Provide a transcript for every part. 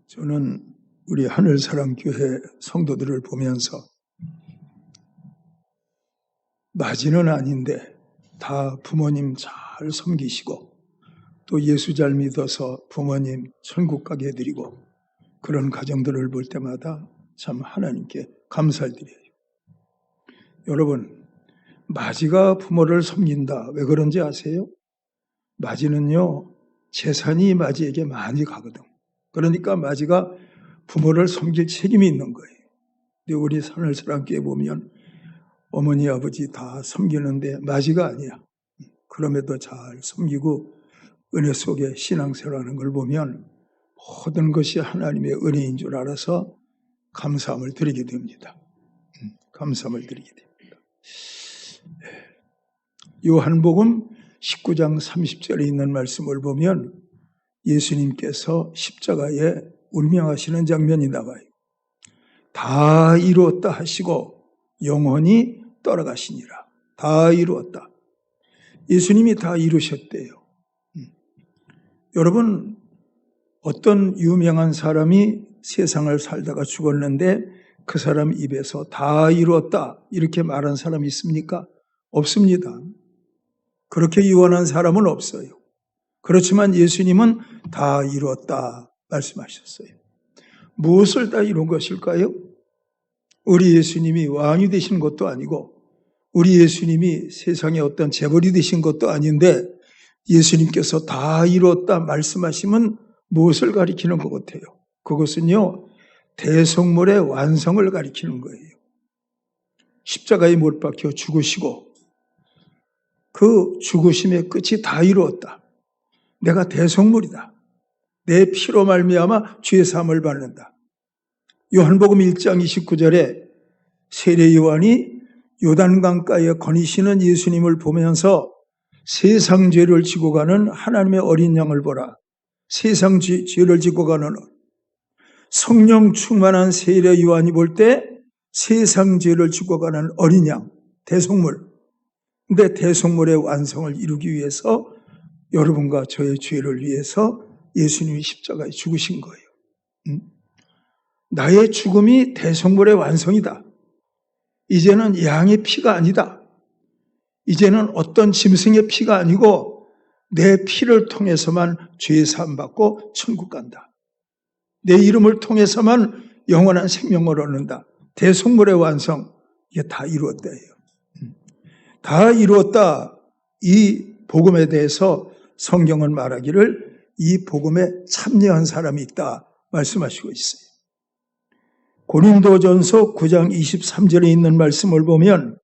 저는 우리 하늘사랑교회 성도들을 보면서 맞이는 아닌데 다 부모님 잘 섬기시고 또 예수 잘 믿어서 부모님 천국 가게 해드리고 그런 가정들을 볼 때마다 참 하나님께 감사를 드려요. 여러분, 맞이가 부모를 섬긴다. 왜 그런지 아세요? 맞이는요, 재산이 맞이에게 많이 가거든. 그러니까 맞이가 부모를 섬길 책임이 있는 거예요. 근데 우리 하늘사랑교회 보면 어머니 아버지 다 섬기는데 맞이가 아니야. 그럼에도 잘 섬기고 은혜 속에 신앙생활하는 걸 보면 모든 것이 하나님의 은혜인 줄 알아서 감사함을 드리게 됩니다. 감사함을 드리게 됩니다. 요한복음 19장 30절에 있는 말씀을 보면 예수님께서 십자가에 운명하시는 장면이 나와요. 다 이루었다 하시고 영원히 떠나가시니라. 다 이루었다. 예수님이 다 이루셨대요. 여러분, 어떤 유명한 사람이 세상을 살다가 죽었는데 그 사람 입에서 다 이루었다 이렇게 말한 사람이 있습니까? 없습니다. 그렇게 유언한 사람은 없어요. 그렇지만 예수님은 다 이루었다 말씀하셨어요. 무엇을 다 이룬 것일까요? 우리 예수님이 왕이 되신 것도 아니고 우리 예수님이 세상에 어떤 재벌이 되신 것도 아닌데 예수님께서 다 이루었다 말씀하시면 무엇을 가리키는 것 같아요? 그것은요, 대속물의 완성을 가리키는 거예요. 십자가에 못 박혀 죽으시고 그 죽으심의 끝이 다 이루었다. 내가 대속물이다. 내 피로 말미암아 죄 사함을 받는다. 요한복음 1장 29절에 세례 요한이 요단강가에 거니시는 예수님을 보면서 세상 죄를 지고 가는 하나님의 어린 양을 보라. 세상 죄를 지고 가는 성령 충만한 세례 요한이 볼 때 세상 죄를 지고 가는 어린 양, 대속물. 근데 대속물의 완성을 이루기 위해서 여러분과 저의 죄를 위해서 예수님이 십자가에 죽으신 거예요. 나의 죽음이 대속물의 완성이다. 이제는 양의 피가 아니다. 이제는 어떤 짐승의 피가 아니고 내 피를 통해서만 죄 사함 받고 천국 간다. 내 이름을 통해서만 영원한 생명을 얻는다. 대속물의 완성, 이게 다 이루었다예요. 다 이루었다. 이 복음에 대해서 성경은 말하기를 이 복음에 참여한 사람이 있다 말씀하시고 있어요. 고린도전서 9장 23절에 있는 말씀을 보면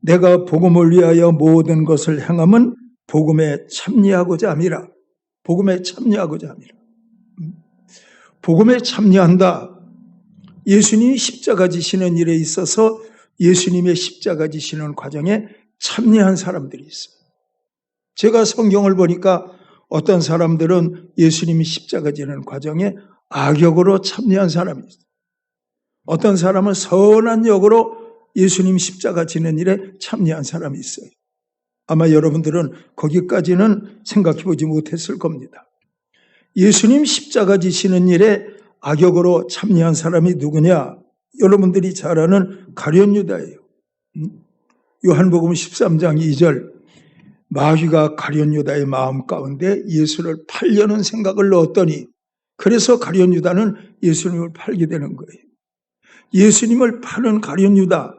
내가 복음을 위하여 모든 것을 행함은 복음에 참여하고자 함이라. 복음에 참여하고자 함이라. 복음에 참여한다. 예수님이 십자가 지시는 일에 있어서 예수님의 십자가 지시는 과정에 참여한 사람들이 있어요. 제가 성경을 보니까 어떤 사람들은 예수님이 십자가 지는 과정에 악역으로 참여한 사람이 있어요. 어떤 사람은 선한 역으로 예수님 십자가 지는 일에 참여한 사람이 있어요. 아마 여러분들은 거기까지는 생각해 보지 못했을 겁니다. 예수님 십자가 지시는 일에 악역으로 참여한 사람이 누구냐? 여러분들이 잘 아는 가룟 유다예요. 요한복음 13장 2절 마귀가 가룟 유다의 마음 가운데 예수를 팔려는 생각을 넣었더니 그래서 가룟 유다는 예수님을 팔게 되는 거예요. 예수님을 파는 가룟 유다,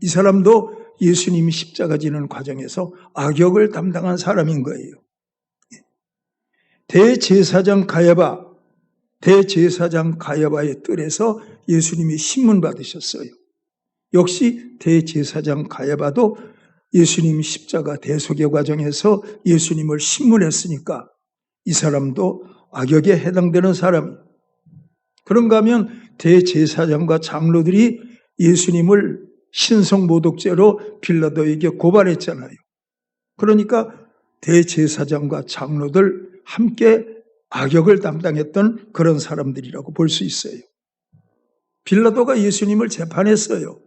이 사람도 예수님이 십자가 지는 과정에서 악역을 담당한 사람인 거예요. 대제사장 가야바의 뜰에서 예수님이 신문 받으셨어요. 역시 대제사장 가야바도 예수님 십자가 대속의 과정에서 예수님을 신문했으니까 이 사람도 악역에 해당되는 사람이에요. 그런가 하면 대제사장과 장로들이 예수님을 신성모독죄로 빌라도에게 고발했잖아요. 그러니까 대제사장과 장로들 함께 악역을 담당했던 그런 사람들이라고 볼 수 있어요. 빌라도가 예수님을 재판했어요.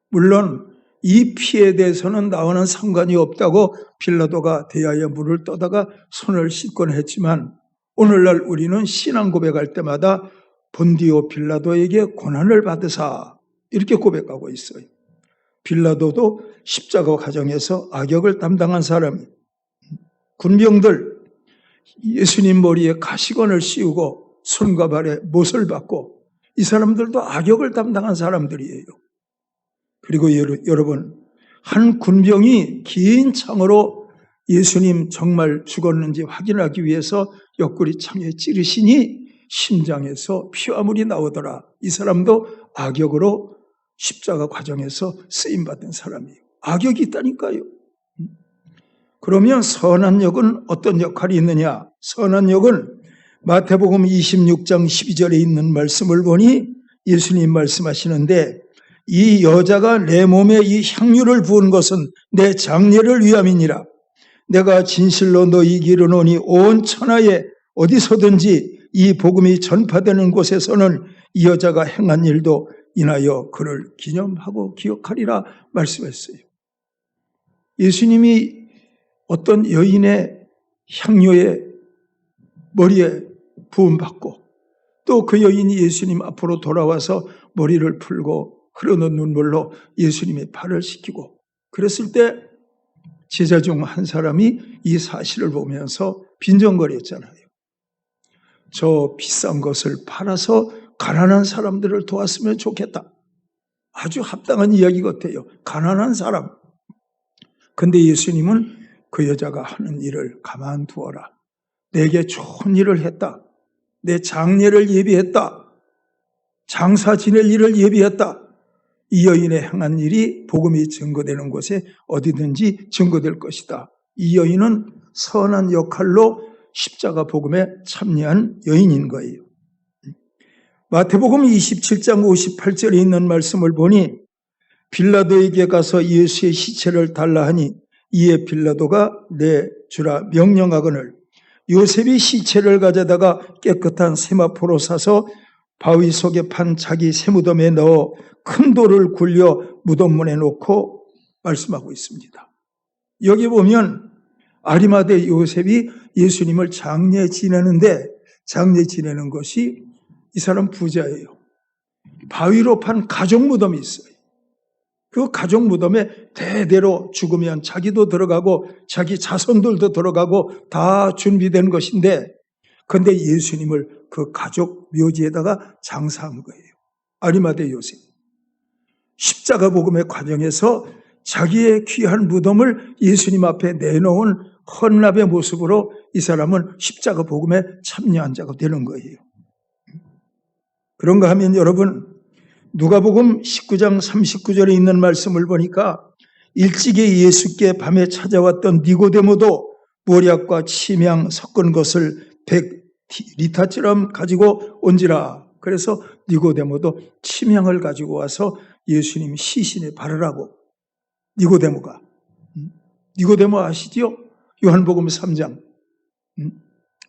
물론 이 피에 대해서는 나와는 상관이 없다고 빌라도가 대하여 물을 떠다가 손을 씻곤 했지만 오늘날 우리는 신앙 고백할 때마다 본디오 빌라도에게 고난을 받으사 이렇게 고백하고 있어요. 빌라도도 십자가 과정에서 악역을 담당한 사람이, 군병들 예수님 머리에 가시관을 씌우고 손과 발에 못을 받고 이 사람들도 악역을 담당한 사람들이에요. 그리고 여러분, 한 군병이 긴 창으로 예수님 정말 죽었는지 확인하기 위해서 옆구리 창에 찌르시니 심장에서 피화물이 나오더라. 이 사람도 악역으로 십자가 과정에서 쓰임받은 사람이에요. 악역이 있다니까요. 그러면 선한 역은 어떤 역할이 있느냐? 선한 역은 마태복음 26장 12절에 있는 말씀을 보니 예수님 말씀하시는데, 이 여자가 내 몸에 이 향유를 부은 것은 내 장례를 위함이니라. 내가 진실로 너희에게 이르노니 온 천하에 어디서든지 이 복음이 전파되는 곳에서는 이 여자가 행한 일도 인하여 그를 기념하고 기억하리라 말씀했어요. 예수님이 어떤 여인의 향유에 머리에 부음받고 또 그 여인이 예수님 앞으로 돌아와서 머리를 풀고 흐르는 눈물로 예수님의 발을 씻기고 그랬을 때 제자 중 한 사람이 이 사실을 보면서 빈정거렸잖아요. 저 비싼 것을 팔아서 가난한 사람들을 도왔으면 좋겠다. 아주 합당한 이야기 같아요. 가난한 사람. 근데 예수님은 그 여자가 하는 일을 가만두어라. 내게 좋은 일을 했다. 내 장례를 예비했다. 장사 지낼 일을 예비했다. 이 여인의 행한 일이 복음이 증거되는 곳에 어디든지 증거될 것이다. 이 여인은 선한 역할로 십자가 복음에 참여한 여인인 거예요. 마태복음 27장 58절에 있는 말씀을 보니 빌라도에게 가서 예수의 시체를 달라 하니 이에 빌라도가 내주라 명령하거늘 요셉이 시체를 가져다가 깨끗한 세마포로 사서 바위 속에 판 자기 세무덤에 넣어 큰 돌을 굴려 무덤문에 놓고 말씀하고 있습니다. 여기 보면 아리마대 요셉이 예수님을 장례 지내는데 장례 지내는 것이 이 사람 부자예요. 바위로 판 가족 무덤이 있어요. 그 가족 무덤에 대대로 죽으면 자기도 들어가고 자기 자손들도 들어가고 다 준비된 것인데 그런데 예수님을 그 가족 묘지에다가 장사한 거예요. 아리마대 요셉. 십자가 복음의 과정에서 자기의 귀한 무덤을 예수님 앞에 내놓은 헌납의 모습으로 이 사람은 십자가 복음에 참여한 자가 되는 거예요. 그런가 하면 여러분, 누가복음 19장 39절에 있는 말씀을 보니까 일찍이 예수께 밤에 찾아왔던 니고데모도 모략과 침향 섞은 것을 100리터처럼 가지고 온지라. 그래서 니고데모도 침향을 가지고 와서 예수님 시신에 바르라고. 니고데모가. 니고데모 아시죠? 요한복음 3장.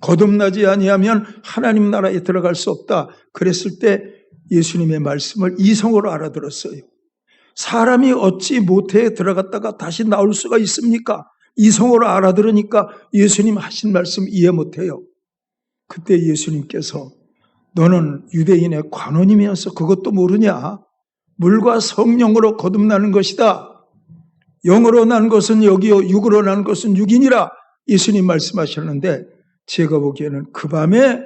거듭나지 아니하면 하나님 나라에 들어갈 수 없다. 그랬을 때 예수님의 말씀을 이성으로 알아들었어요. 사람이 어찌 모태에 들어갔다가 다시 나올 수가 있습니까? 이성으로 알아들으니까 예수님 하신 말씀 이해 못해요. 그때 예수님께서 너는 유대인의 관원이면서 그것도 모르냐? 물과 성령으로 거듭나는 것이다. 영으로 난 것은 영이요 육으로 난 것은 육이니라. 예수님 말씀하셨는데 제가 보기에는 그 밤에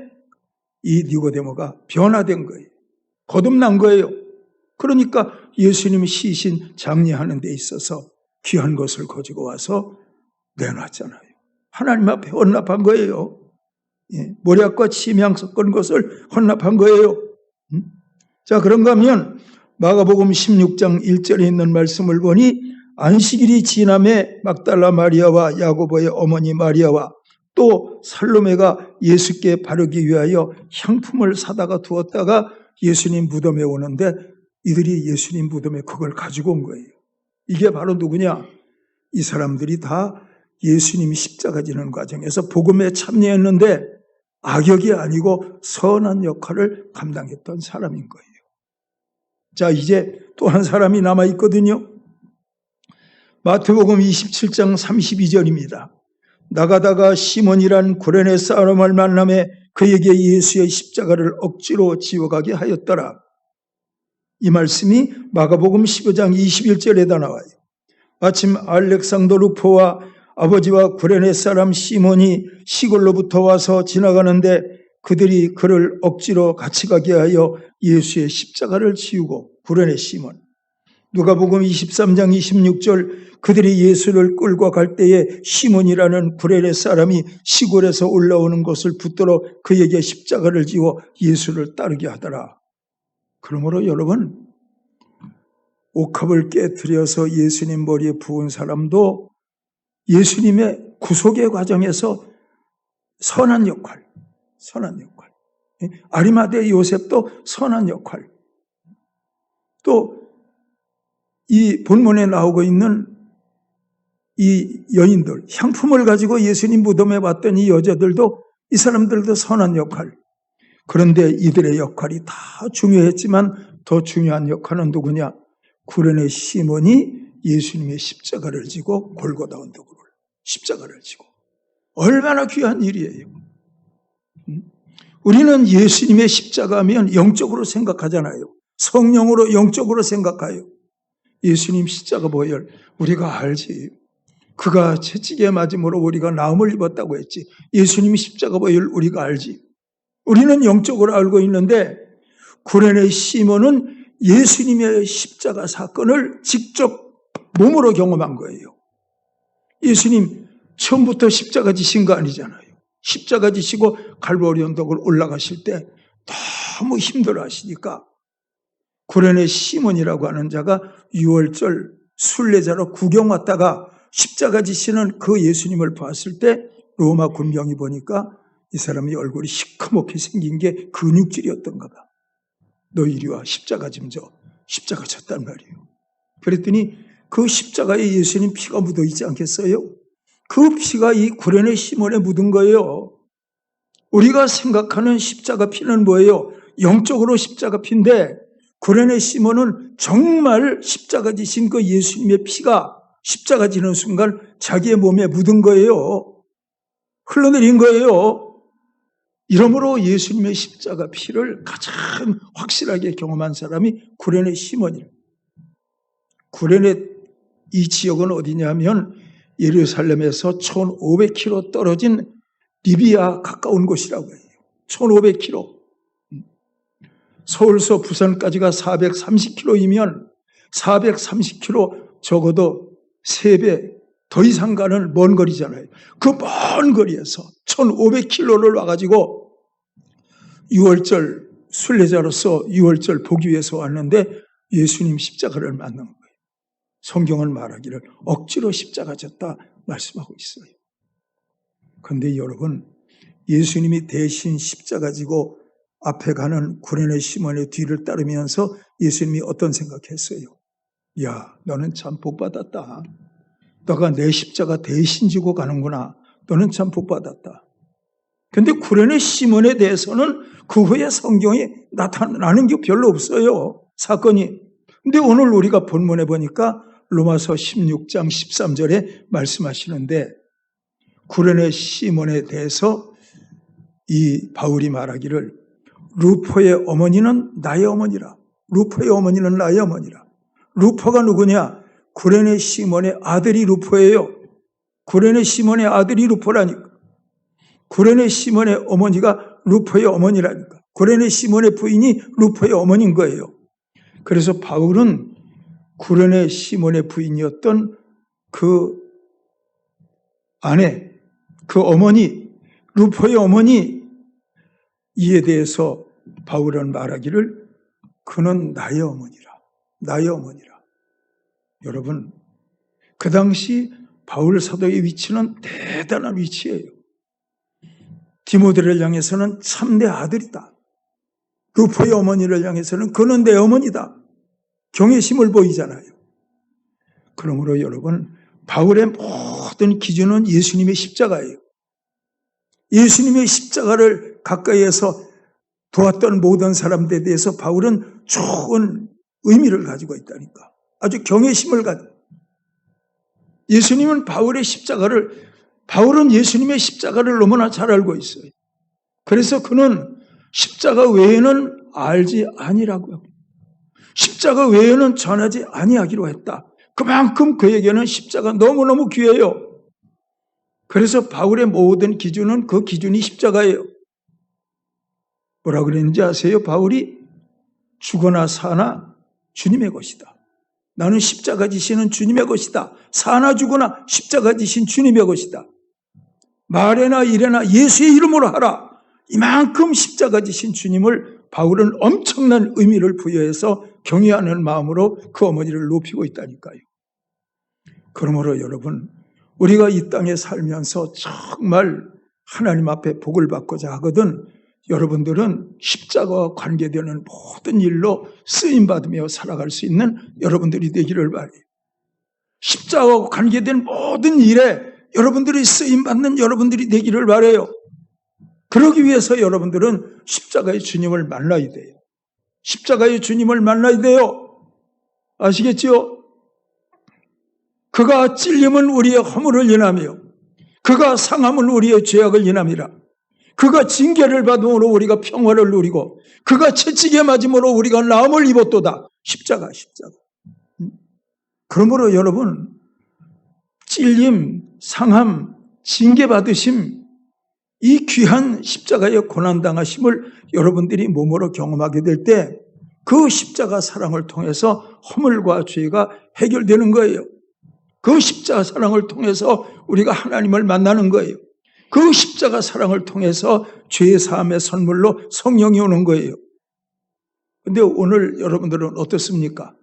이 니고데모가 변화된 거예요. 거듭난 거예요. 그러니까 예수님이 시신 장례하는 데 있어서 귀한 것을 가지고 와서 내놨잖아요. 하나님 앞에 헌납한 거예요. 모략과 침향 섞은 것을 헌납한 거예요. 자, 그런가 하면 마가복음 16장 1절에 있는 말씀을 보니 안식일이 지남에 막달라 마리아와 야고보의 어머니 마리아와 또 살로메가 예수께 바르기 위하여 향품을 사다가 두었다가 예수님 무덤에 오는데 이들이 예수님 무덤에 그걸 가지고 온 거예요. 이게 바로 누구냐? 이 사람들이 다 예수님이 십자가 지는 과정에서 복음에 참여했는데 악역이 아니고 선한 역할을 감당했던 사람인 거예요. 자, 이제 또 한 사람이 남아있거든요. 마태복음 27장 32절입니다. 나가다가 시몬이란 구레네 사람을 만나매 그에게 예수의 십자가를 억지로 지어가게 하였더라. 이 말씀이 마가복음 15장 21절에다 나와요. 마침 알렉산더 루포와 아버지와 구레네 사람 시몬이 시골로부터 와서 지나가는데 그들이 그를 억지로 같이 가게 하여 예수의 십자가를 지우고, 구레네 시몬. 누가복음 23장 26절, 그들이 예수를 끌고 갈 때에 시몬이라는 구레네 사람이 시골에서 올라오는 것을 붙들어 그에게 십자가를 지워 예수를 따르게 하더라. 그러므로 여러분, 옥합을 깨뜨려서 예수님 머리에 부은 사람도 예수님의 구속의 과정에서 선한 역할. 아리마대 요셉도 선한 역할. 또 이 본문에 나오고 있는 이 여인들, 향품을 가지고 예수님 무덤에 왔던 이 여자들도, 이 사람들도 선한 역할. 그런데 이들의 역할이 다 중요했지만 더 중요한 역할은 누구냐? 구레네 시몬이 예수님의 십자가를 지고, 골고다 언덕으로 십자가를 지고. 얼마나 귀한 일이에요. 우리는 예수님의 십자가면 영적으로 생각하잖아요. 성령으로 영적으로 생각해요. 예수님 십자가 보혈 우리가 알지. 그가 채찍에 맞음으로 우리가 나음을 입었다고 했지. 예수님 십자가 보혈 우리가 알지. 우리는 영적으로 알고 있는데 구레네 시몬은 예수님의 십자가 사건을 직접 몸으로 경험한 거예요. 예수님 처음부터 십자가 지신 거 아니잖아요. 십자가 지시고 갈보리 언덕을 올라가실 때 너무 힘들어 하시니까 구레네 시몬이라고 하는 자가 유월절 순례자로 구경 왔다가 십자가 지시는 그 예수님을 봤을 때 로마 군병이 보니까 이 사람이 얼굴이 시커멓게 생긴 게 근육질이었던가 봐. 너 이리 와, 십자가 좀 져. 십자가 졌단 말이에요. 그랬더니 그 십자가에 예수님 피가 묻어 있지 않겠어요? 그 피가 이 구레네 시몬에 묻은 거예요. 우리가 생각하는 십자가 피는 뭐예요? 영적으로 십자가 피인데 구레네 시몬은 정말 십자가 지신 그 예수님의 피가 십자가 지는 순간 자기의 몸에 묻은 거예요. 흘러내린 거예요. 이러므로 예수님의 십자가 피를 가장 확실하게 경험한 사람이 구레네 시몬이에요. 구레네 이 지역은 어디냐면 예루살렘에서 1500km 떨어진 리비아 가까운 곳이라고 해요. 1500km. 서울서 부산까지가 430km이면 430km 적어도 3배 더 이상 가는 먼 거리잖아요. 그 먼 거리에서 1500km를 와가지고 6월절 순례자로서 6월절 보기 위해서 왔는데 예수님 십자가를 만난 거예요. 성경은 말하기를 억지로 십자가 졌다 말씀하고 있어요. 그런데 여러분, 예수님이 대신 십자가 지고 앞에 가는 구레네 시몬의 뒤를 따르면서 예수님이 어떤 생각했어요? 야, 너는 참 복받았다. 너가 내 십자가 대신 지고 가는구나. 너는 참 복받았다. 그런데 구레네 시몬에 대해서는 그 후에 성경에 나타나는 게 별로 없어요. 사건이. 근데 오늘 우리가 본문에 보니까 로마서 16장 13절에 말씀하시는데 구레네 시몬에 대해서 이 바울이 말하기를 루포의 어머니는 나의 어머니라. 루포의 어머니는 나의 어머니라. 루포가 누구냐? 구레네 시몬의 아들이 루포예요. 구레네 시몬의 아들이 루포라니까. 구레네 시몬의 어머니가 루포의 어머니라니까. 구레네 시몬의 부인이 루포의 어머니인 거예요. 그래서 바울은 구레네 시몬의 부인이었던 그 아내, 그 어머니, 루포의 어머니 이에 대해서 바울은 말하기를 그는 나의 어머니라. 나의 어머니라. 여러분, 그 당시 바울 사도의 위치는 대단한 위치예요. 디모데를 향해서는 참 내 아들이다. 루포의 어머니를 향해서는 그는 내 어머니다. 경외심을 보이잖아요. 그러므로 여러분, 바울의 모든 기준은 예수님의 십자가예요. 예수님의 십자가를 가까이에서 보았던 모든 사람들에 대해서 바울은 좋은 의미를 가지고 있다니까. 아주 경외심을 가지고. 예수님은 바울의 십자가를 바울은 예수님의 십자가를 너무나 잘 알고 있어요. 그래서 그는 십자가 외에는 알지 아니라고요. 십자가 외에는 전하지 아니하기로 했다. 그만큼 그에게는 십자가 너무너무 귀해요. 그래서 바울의 모든 기준은 그 기준이 십자가예요. 뭐라 그랬는지 아세요? 바울이 죽거나 사나 주님의 것이다. 나는 십자가 지시는 주님의 것이다. 사나 죽거나 십자가 지신 주님의 것이다. 말에나 일에나 예수의 이름으로 하라. 이만큼 십자가 지신 주님을 바울은 엄청난 의미를 부여해서 경외하는 마음으로 그 어머니를 높이고 있다니까요. 그러므로 여러분, 우리가 이 땅에 살면서 정말 하나님 앞에 복을 받고자 하거든 여러분들은 십자가와 관계되는 모든 일로 쓰임받으며 살아갈 수 있는 여러분들이 되기를 바라요. 십자가와 관계된 모든 일에 여러분들이 쓰임받는 여러분들이 되기를 바라요. 그러기 위해서 여러분들은 십자가의 주님을 만나야 돼요. 십자가의 주님을 만나야 돼요. 아시겠죠? 그가 찔림은 우리의 허물을 인하며 그가 상함은 우리의 죄악을 인함이라. 그가 징계를 받음으로 우리가 평화를 누리고 그가 채찍에 맞음으로 우리가 나음을 입었도다. 십자가. 그러므로 여러분, 찔림, 상함, 징계받으심, 이 귀한 십자가의 고난당하심을 여러분들이 몸으로 경험하게 될 때 그 십자가 사랑을 통해서 허물과 죄가 해결되는 거예요. 그 십자가 사랑을 통해서 우리가 하나님을 만나는 거예요. 그 십자가 사랑을 통해서 죄 사함의 선물로 성령이 오는 거예요. 그런데 오늘 여러분들은 어떻습니까?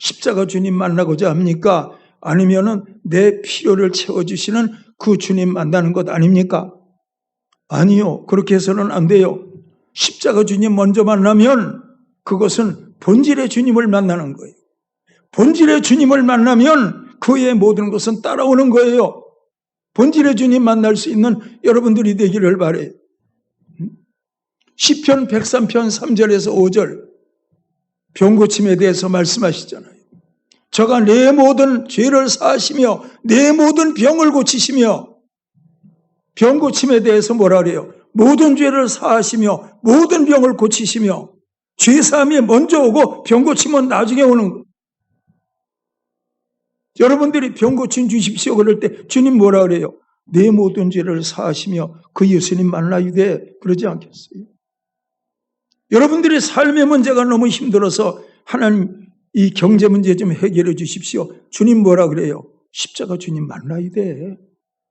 십자가 주님 만나고자 합니까? 아니면은 내 필요를 채워주시는 그 주님 만나는 것 아닙니까? 아니요. 그렇게 해서는 안 돼요. 십자가 주님 먼저 만나면 그것은 본질의 주님을 만나는 거예요. 본질의 주님을 만나면 그의 모든 것은 따라오는 거예요. 본질의 주님 만날 수 있는 여러분들이 되기를 바라요. 시편 103편 3절에서 5절 병고침에 대해서 말씀하시잖아요. 저가 내 모든 죄를 사하시며 내 모든 병을 고치시며, 병고침에 대해서 뭐라 그래요? 모든 죄를 사하시며 모든 병을 고치시며, 죄사함이 먼저 오고 병고침은 나중에 오는 거예요. 여러분들이 병고침 주십시오 그럴 때 주님 뭐라 그래요? 내 모든 죄를 사하시며 그 예수님 만나야 돼. 그러지 않겠어요? 여러분들의 삶의 문제가 너무 힘들어서 하나님 이 경제 문제 좀 해결해 주십시오. 주님 뭐라 그래요? 십자가 주님 만나야 돼.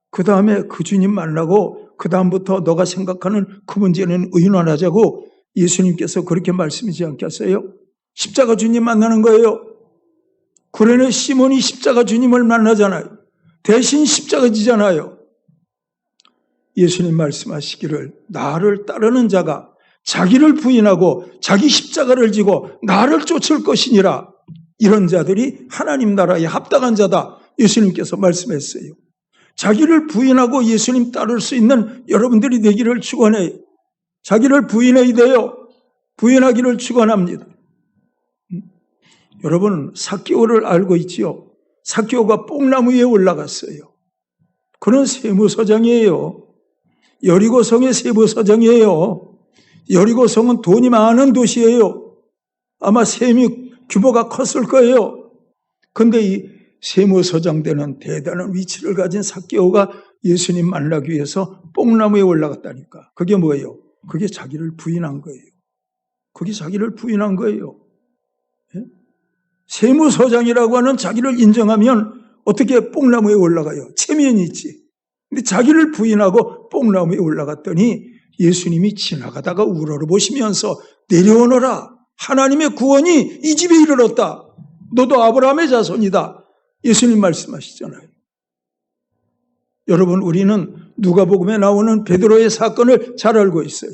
그 다음에 그 주님 만나고 그 다음부터 너가 생각하는 그 문제는 의논하자고 예수님께서 그렇게 말씀하지 않겠어요? 십자가 주님 만나는 거예요. 구레네 시몬이 십자가 주님을 만나잖아요. 대신 십자가 지잖아요. 예수님 말씀하시기를 나를 따르는 자가 자기를 부인하고 자기 십자가를 지고 나를 쫓을 것이니라. 이런 자들이 하나님 나라에 합당한 자다. 예수님께서 말씀했어요. 자기를 부인하고 예수님 따를 수 있는 여러분들이 되기를 축원해요. 자기를 부인해야 돼요. 부인하기를 축원합니다. 여러분, 삭개오를 알고 있지요? 삭개오가 뽕나무 위에 올라갔어요. 그는 세무서장이에요. 여리고성의 세무서장이에요. 여리고성은 돈이 많은 도시예요. 아마 세무 규모가 컸을 거예요. 그런데 이 세무서장 되는 대단한 위치를 가진 삭개오가 예수님 만나기 위해서 뽕나무에 올라갔다니까. 그게 뭐예요? 그게 자기를 부인한 거예요. 그게 자기를 부인한 거예요. 예? 세무서장이라고 하는 자기를 인정하면 어떻게 뽕나무에 올라가요? 체면이 있지. 근데 자기를 부인하고 뽕나무에 올라갔더니 예수님이 지나가다가 우러러보시면서 내려오너라. 하나님의 구원이 이 집에 이르렀다. 너도 아브라함의 자손이다. 예수님 말씀하시잖아요. 여러분, 우리는 누가복음에 나오는 베드로의 사건을 잘 알고 있어요.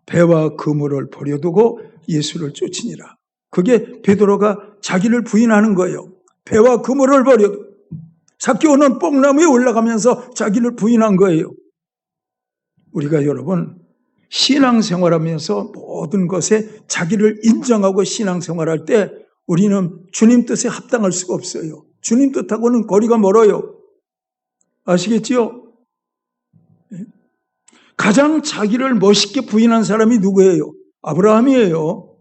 배와 그물을 버려두고 예수를 쫓으니라. 그게 베드로가 자기를 부인하는 거예요. 배와 그물을 버려두고. 삭개오는 뽕나무에 올라가면서 자기를 부인한 거예요. 우리가 여러분 신앙생활하면서 모든 것에 자기를 인정하고 신앙생활할 때 우리는 주님 뜻에 합당할 수가 없어요. 주님 뜻하고는 거리가 멀어요. 아시겠지요? 가장 자기를 멋있게 부인한 사람이 누구예요? 아브라함이에요.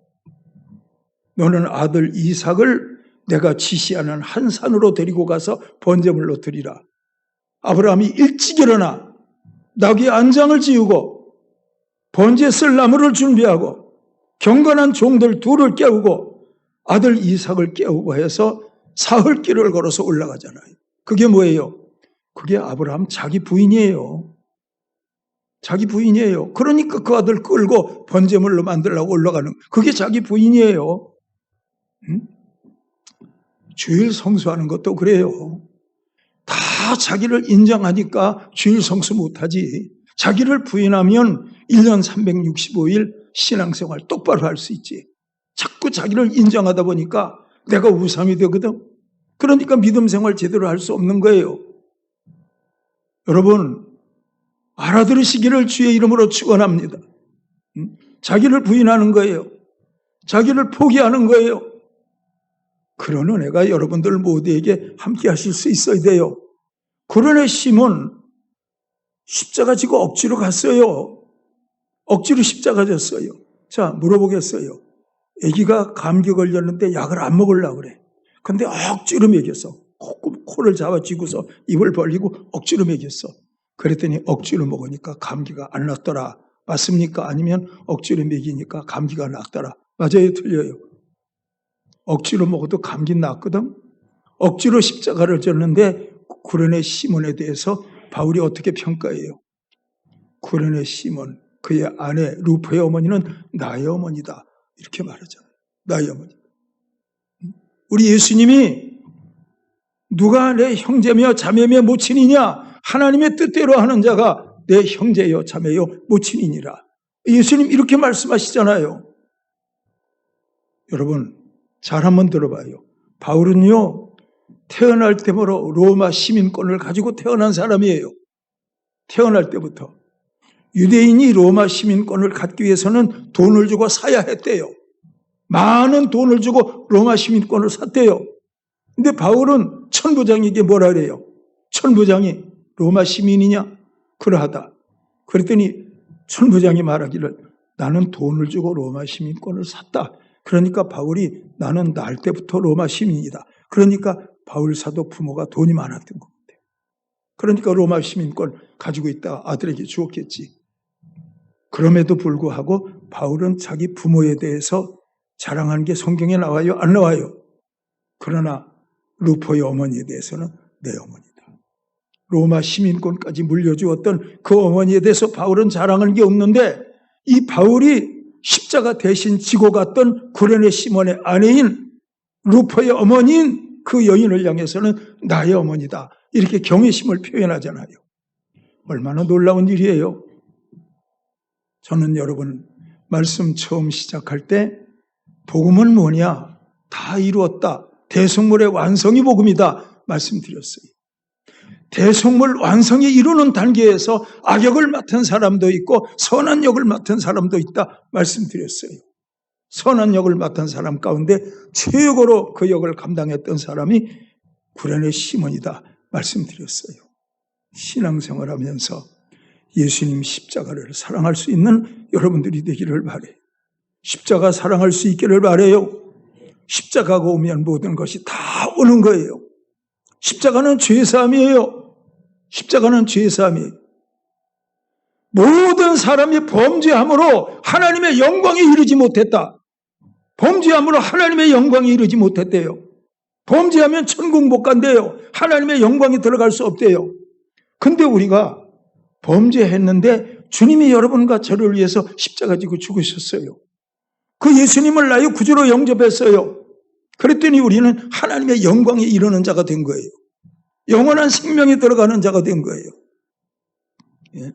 너는 아들 이삭을 내가 지시하는 한 산으로 데리고 가서 번제물로 드리라. 아브라함이 일찍 일어나 나귀 안장을 지우고 번제 쓸 나무를 준비하고 경건한 종들 둘을 깨우고 아들 이삭을 깨우고 해서 사흘길을 걸어서 올라가잖아요. 그게 뭐예요? 그게 아브라함 자기 부인이에요. 자기 부인이에요. 그러니까 그 아들 끌고 번제물로 만들려고 올라가는, 그게 자기 부인이에요. 주일 성수하는 것도 그래요. 다 자기를 인정하니까 주일 성수 못하지. 자기를 부인하면 1년 365일 신앙생활 똑바로 할 수 있지. 자꾸 자기를 인정하다 보니까 내가 우상이 되거든. 그러니까 믿음 생활 제대로 할 수 없는 거예요. 여러분, 알아들으시기를 주의 이름으로 축원합니다. 자기를 부인하는 거예요. 자기를 포기하는 거예요. 그런 은혜가 여러분들 모두에게 함께 하실 수 있어야 돼요. 그런 시몬 십자가 지고 억지로 갔어요. 억지로 십자가 졌어요. 자, 물어보겠어요. 아기가 감기 걸렸는데 약을 안 먹으려고 그래. 근데 억지로 먹였어. 코를 잡아쥐고서 입을 벌리고 억지로 먹였어. 그랬더니 억지로 먹으니까 감기가 안 낫더라. 맞습니까? 아니면 억지로 먹이니까 감기가 낫더라. 맞아요? 틀려요? 억지로 먹어도 감기 낫거든. 억지로 십자가를 졌는데 구레네 시몬에 대해서 바울이 어떻게 평가해요? 구레네 시몬, 그의 아내 루포의 어머니는 나의 어머니다. 이렇게 말하잖아요. 나의 어머니. 우리 예수님이 누가 내 형제며 자매며 모친이냐? 하나님의 뜻대로 하는 자가 내 형제요 자매요 모친이니라. 예수님 이렇게 말씀하시잖아요. 여러분 잘 한번 들어봐요. 바울은요 태어날 때부터 로마 시민권을 가지고 태어난 사람이에요. 태어날 때부터. 유대인이 로마 시민권을 갖기 위해서는 돈을 주고 사야 했대요. 많은 돈을 주고 로마 시민권을 샀대요. 근데 바울은 천부장에게 뭐라 그래요? 천부장이 로마 시민이냐? 그러하다. 그랬더니 천부장이 말하기를 나는 돈을 주고 로마 시민권을 샀다. 그러니까 바울이 나는 날 때부터 로마 시민이다. 그러니까 바울 사도 부모가 돈이 많았던 것 같아요. 그러니까 로마 시민권 가지고 있다가 아들에게 주었겠지. 그럼에도 불구하고 바울은 자기 부모에 대해서 자랑하는 게 성경에 나와요? 안 나와요? 그러나 루포의 어머니에 대해서는 내 어머니다. 로마 시민권까지 물려주었던 그 어머니에 대해서 바울은 자랑하는 게 없는데 이 바울이 십자가 대신 지고 갔던 구레네 시몬의 아내인 루포의 어머니인 그 여인을 향해서는 나의 어머니다. 이렇게 경외심을 표현하잖아요. 얼마나 놀라운 일이에요. 저는 여러분 말씀 처음 시작할 때 복음은 뭐냐? 다 이루었다. 대속물의 완성이 복음이다. 말씀드렸어요. 대속물 완성이 이루는 단계에서 악역을 맡은 사람도 있고 선한 역을 맡은 사람도 있다. 말씀드렸어요. 선한 역을 맡은 사람 가운데 최고로 그 역을 감당했던 사람이 구레네 시몬이다. 말씀드렸어요. 신앙생활하면서 예수님 십자가를 사랑할 수 있는 여러분들이 되기를 바래요. 십자가 사랑할 수 있기를 바래요. 십자가가 오면 모든 것이 다 오는 거예요. 십자가는 죄사함이에요. 십자가는 죄사함이에요. 모든 사람이 범죄함으로 하나님의 영광에 이르지 못했다. 범죄함으로 하나님의 영광에 이르지 못했대요. 범죄하면 천국 못 간대요. 하나님의 영광이 들어갈 수 없대요. 근데 우리가 범죄했는데 주님이 여러분과 저를 위해서 십자가 지고 죽으셨어요. 그 예수님을 나의 구주로 영접했어요. 그랬더니 우리는 하나님의 영광에 이르는 자가 된 거예요. 영원한 생명에 들어가는 자가 된 거예요. 예.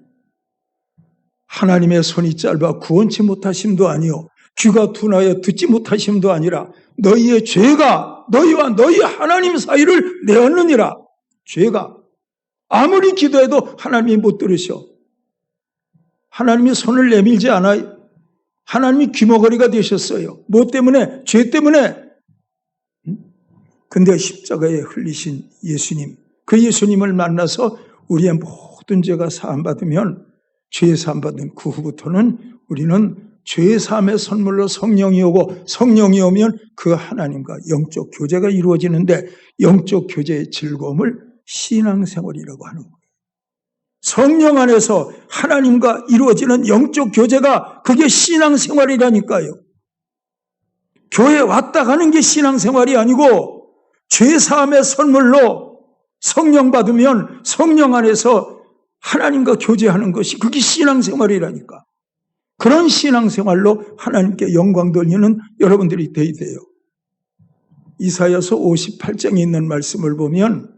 하나님의 손이 짧아 구원치 못하심도 아니요 귀가 둔하여 듣지 못하심도 아니라 너희의 죄가 너희와 너희 하나님 사이를 내었느니라. 죄가 아무리 기도해도 하나님이 못 들으셔. 하나님이 손을 내밀지 않아요. 하나님이 귀머거리가 되셨어요. 뭐 때문에? 죄 때문에. 근데 십자가에 흘리신 예수님, 그 예수님을 만나서 우리의 모든 죄가 사함받으면 죄 사함 받은 그 후부터는 우리는 죄 사함의 선물로 성령이 오고, 성령이 오면 그 하나님과 영적 교제가 이루어지는데, 영적 교제의 즐거움을 신앙생활이라고 하는 거예요. 성령 안에서 하나님과 이루어지는 영적 교제가, 그게 신앙생활이라니까요. 교회 왔다 가는 게 신앙생활이 아니고, 죄 사함의 선물로 성령 받으면 성령 안에서 하나님과 교제하는 것이, 그게 신앙생활이라니까. 그런 신앙생활로 하나님께 영광 돌리는 여러분들이 되어야 돼요. 이사야서 58장에 있는 말씀을 보면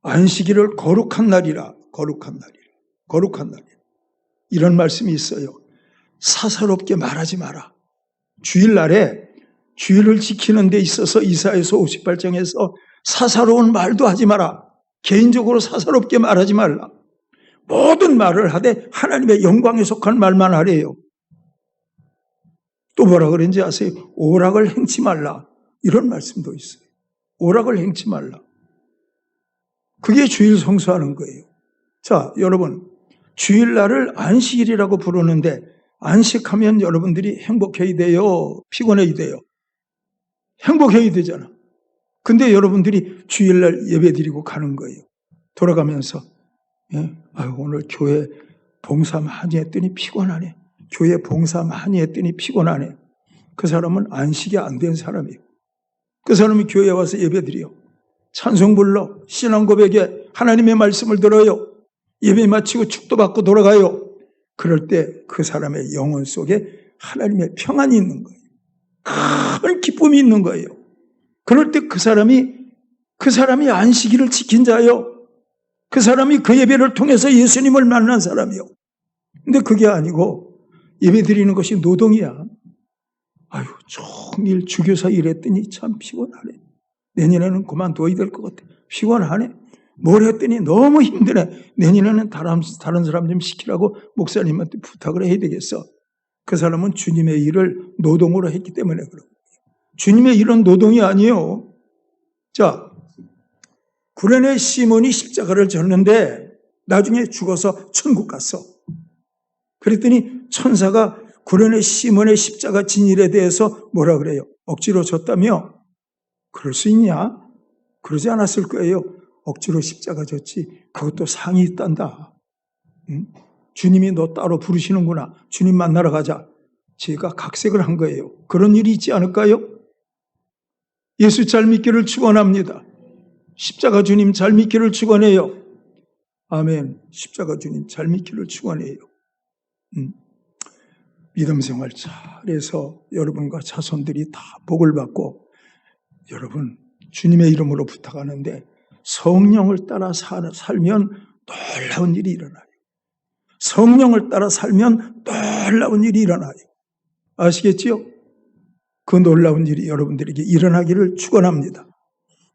안식일을 거룩한 날이라, 거룩한 날이라, 이런 말씀이 있어요. 사사롭게 말하지 마라. 주일날에 주일을 지키는 데 있어서 이사야서 58장에서 사사로운 말도 하지 마라. 개인적으로 사사롭게 말하지 말라. 모든 말을 하되 하나님의 영광에 속한 말만 하래요. 또 뭐라 그런지 아세요? 오락을 행치 말라. 이런 말씀도 있어요. 오락을 행치 말라. 그게 주일 성수하는 거예요. 자, 여러분, 주일날을 안식일이라고 부르는데, 안식하면 여러분들이 행복해야 돼요? 피곤해야 돼요? 행복해야 되잖아. 근데 여러분들이 주일날 예배 드리고 가는 거예요. 돌아가면서 아유, 오늘 교회 봉사 많이 했더니 피곤하네. 교회 봉사 많이 했더니 피곤하네. 그 사람은 안식이 안 된 사람이에요. 그 사람이 교회에 와서 예배 드려요. 찬송 불러, 신앙 고백에 하나님의 말씀을 들어요. 예배 마치고 축도 받고 돌아가요. 그럴 때 그 사람의 영혼 속에 하나님의 평안이 있는 거예요. 큰 기쁨이 있는 거예요. 그럴 때 그 사람이 안식일을 지킨 자요. 그 사람이 그 예배를 통해서 예수님을 만난 사람이요. 근데 그게 아니고 예배 드리는 것이 노동이야. 아유, 종일 주교사 일했더니 참 피곤하네. 내년에는 그만둬야 될 것 같아. 피곤하네. 뭘 했더니 너무 힘드네. 내년에는 다른 사람 좀 시키라고 목사님한테 부탁을 해야 되겠어. 그 사람은 주님의 일을 노동으로 했기 때문에 그런 거예요. 주님의 일은 노동이 아니에요. 자, 구레네 시몬이 십자가를 졌는데 나중에 죽어서 천국 갔어. 그랬더니 천사가 구레네 시몬의 십자가 진 일에 대해서 뭐라 그래요? 억지로 졌다며? 그럴 수 있냐? 그러지 않았을 거예요. 억지로 십자가 졌지. 그것도 상이 있단다. 응? 주님이 너 따로 부르시는구나. 주님 만나러 가자. 제가 각색을 한 거예요. 그런 일이 있지 않을까요? 예수 잘 믿기를 축원합니다. 십자가 주님 잘 믿기를 축원해요. 아멘. 십자가 주님 잘 믿기를 축원해요. 믿음 생활 잘해서 여러분과 자손들이 다 복을 받고, 여러분 주님의 이름으로 부탁하는데 성령을 따라 살면 놀라운 일이 일어나요. 성령을 따라 살면 놀라운 일이 일어나요. 아시겠지요? 그 놀라운 일이 여러분들에게 일어나기를 축원합니다.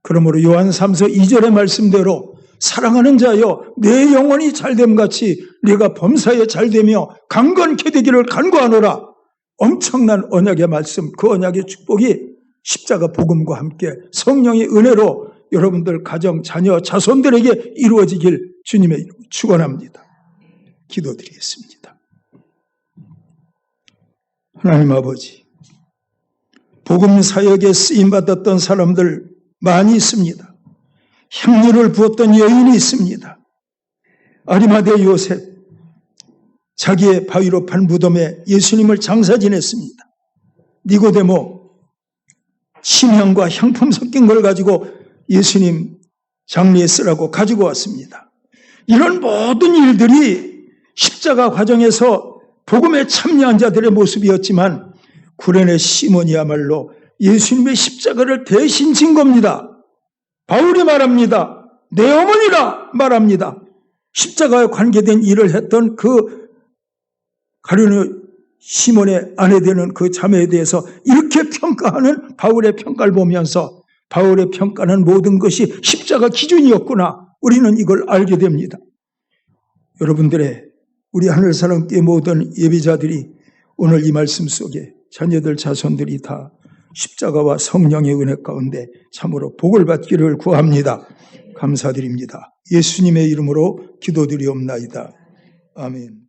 그러므로 요한 3서 2절의 말씀대로 사랑하는 자여 내 영혼이 잘됨같이 네가 범사에 잘되며 강건케 되기를 간구하노라. 엄청난 언약의 말씀, 그 언약의 축복이 십자가 복음과 함께 성령의 은혜로 여러분들 가정, 자녀, 자손들에게 이루어지길 주님의 이름으로 축원합니다. 기도드리겠습니다. 하나님 아버지, 복음 사역에 쓰임받았던 사람들 많이 있습니다. 향유를 부었던 여인이 있습니다. 아리마대 요셉, 자기의 바위로 판 무덤에 예수님을 장사 지냈습니다. 니고데모, 심향과 향품 섞인 걸 가지고 예수님 장례에 쓰라고 가지고 왔습니다. 이런 모든 일들이 십자가 과정에서 복음에 참여한 자들의 모습이었지만 구레네 시몬이야말로 예수님의 십자가를 대신 진 겁니다. 바울이 말합니다. 내 어머니라 말합니다. 십자가에 관계된 일을 했던 그 가룟 시몬의 아내 되는 그 자매에 대해서 이렇게 평가하는 바울의 평가를 보면서 바울의 평가는 모든 것이 십자가 기준이었구나. 우리는 이걸 알게 됩니다. 여러분들의 우리 하늘사랑교회 모든 예비자들이 오늘 이 말씀 속에 자녀들 자손들이 다 십자가와 성령의 은혜 가운데 참으로 복을 받기를 구합니다. 감사드립니다. 예수님의 이름으로 기도드리옵나이다. 아멘.